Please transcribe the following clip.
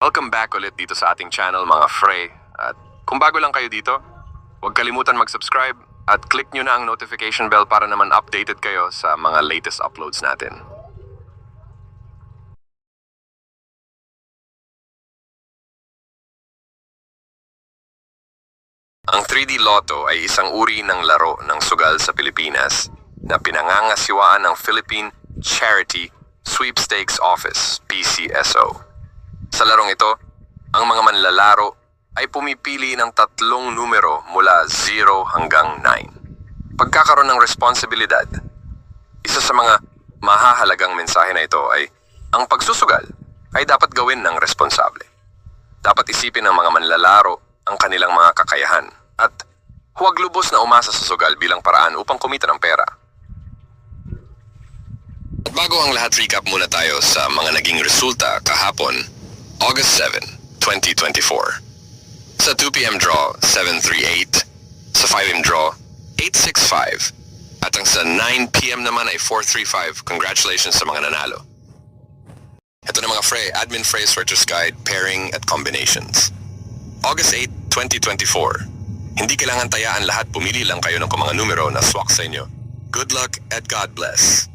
Welcome back ulit dito sa ating channel mga Frey. At kung bago lang kayo dito, huwag kalimutan mag-subscribe at click nyo na ang notification bell para naman updated kayo sa mga latest uploads natin. Ang 3D Lotto ay isang uri ng laro ng sugal sa Pilipinas na pinangangasiwaan ng Philippine Charity Sweepstakes Office, PCSO. Sa larong ito, ang mga manlalaro ay pumipili ng tatlong numero mula 0 hanggang 9. Pagkakaroon ng responsibilidad, isa sa mga mahahalagang mensahe na ito ay ang pagsusugal ay dapat gawin ng responsable. Dapat isipin ng mga manlalaro ang kanilang mga kakayahan at huwag lubos na umasa sa sugal bilang paraan upang kumita ng pera. At bago ang lahat, recap muna tayo sa mga naging resulta kahapon, August 7, 2024. Sa 2 p.m. draw, 738. Sa 5 p.m. draw, 865. At ang sa 9 p.m. naman ay 435. Congratulations sa mga nanalo. Ito na mga Frey, Admin Frey Sorter's Guide, Pairing at Combinations. August 8, 2024. Hindi kailangan tayaan lahat, pumili lang kayo ng mga numero na swak sa inyo. Good luck and God bless.